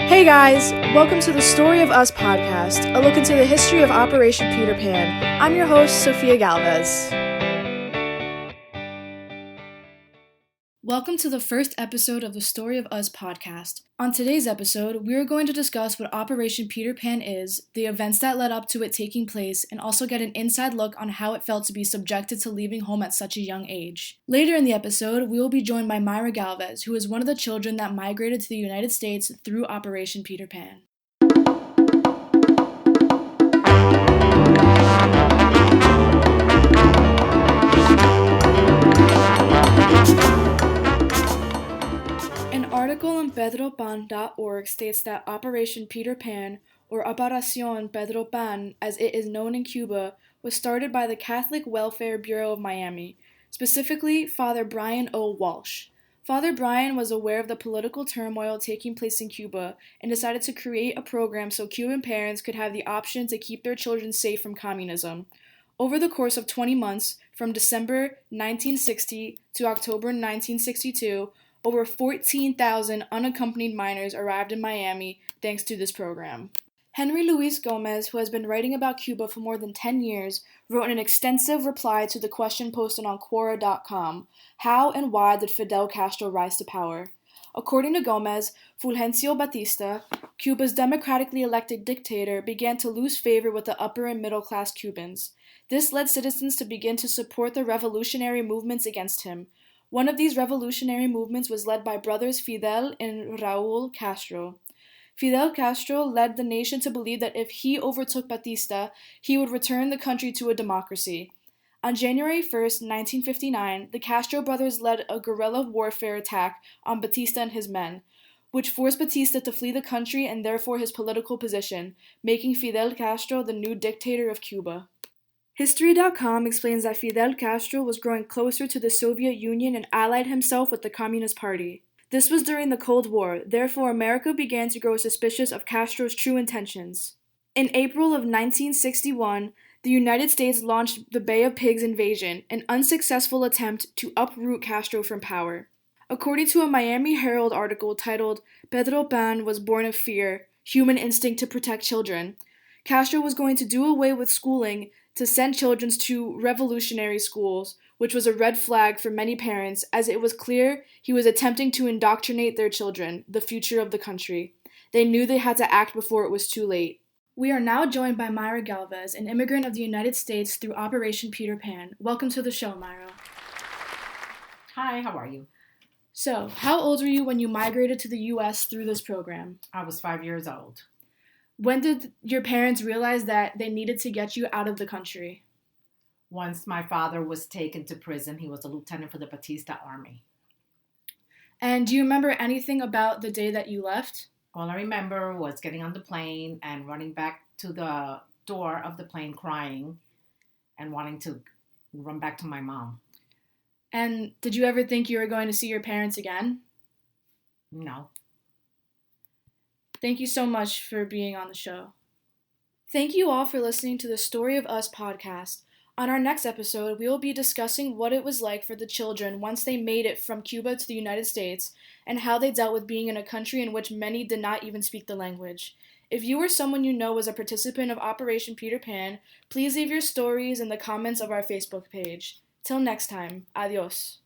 Hey guys, welcome to the Story of Us podcast, a look into the history of Operation Peter Pan. I'm your host, Sofia Galvez. Welcome to the first episode of the Story of Us podcast. On today's episode, we are going to discuss what Operation Peter Pan is, the events that led up to it taking place, and also get an inside look on how it felt to be subjected to leaving home at such a young age. Later in the episode, we will be joined by Mayra Galvez, who is one of the children that migrated to the United States through Operation Peter Pan. An article on pedropan.org states that Operation Peter Pan, or Operación Pedro Pan as it is known in Cuba, was started by the Catholic Welfare Bureau of Miami, specifically Father Brian O. Walsh. Father Brian was aware of the political turmoil taking place in Cuba and decided to create a program so Cuban parents could have the option to keep their children safe from communism. Over the course of 20 months, from December 1960 to October 1962, over 14,000 unaccompanied minors arrived in Miami thanks to this program. Henry Luis Gomez, who has been writing about Cuba for more than 10 years, wrote an extensive reply to the question posted on Quora.com: how and why did Fidel Castro rise to power? According to Gomez, Fulgencio Batista, Cuba's democratically elected dictator, began to lose favor with the upper and middle class Cubans. This led citizens to begin to support the revolutionary movements against him. One of these revolutionary movements was led by brothers Fidel and Raul Castro. Fidel Castro led the nation to believe that if he overtook Batista, he would return the country to a democracy. On January 1st, 1959, the Castro brothers led a guerrilla warfare attack on Batista and his men, which forced Batista to flee the country and therefore his political position, making Fidel Castro the new dictator of Cuba. History.com explains that Fidel Castro was growing closer to the Soviet Union and allied himself with the Communist Party. This was during the Cold War, therefore America began to grow suspicious of Castro's true intentions. In April of 1961, the United States launched the Bay of Pigs invasion, an unsuccessful attempt to uproot Castro from power. According to a Miami Herald article titled "Pedro Pan was born of fear, human instinct to protect children," Castro was going to do away with schooling to send children to revolutionary schools, which was a red flag for many parents, as it was clear he was attempting to indoctrinate their children, the future of the country. They knew they had to act before it was too late. We are now joined by Mayra Galvez, an immigrant of the United States through Operation Peter Pan. Welcome to the show, Mayra. Hi, how are you? So, how old were you when you migrated to the U.S. through this program? I was 5 years old. When did your parents realize that they needed to get you out of the country? Once my father was taken to prison, he was a lieutenant for the Batista Army. And do you remember anything about the day that you left? All I remember was getting on the plane and running back to the door of the plane crying and wanting to run back to my mom. And did you ever think you were going to see your parents again? No. Thank you so much for being on the show. Thank you all for listening to the Story of Us podcast. On our next episode, we will be discussing what it was like for the children once they made it from Cuba to the United States and how they dealt with being in a country in which many did not even speak the language. If you or someone you know was a participant of Operation Peter Pan, please leave your stories in the comments of our Facebook page. Till next time, adios.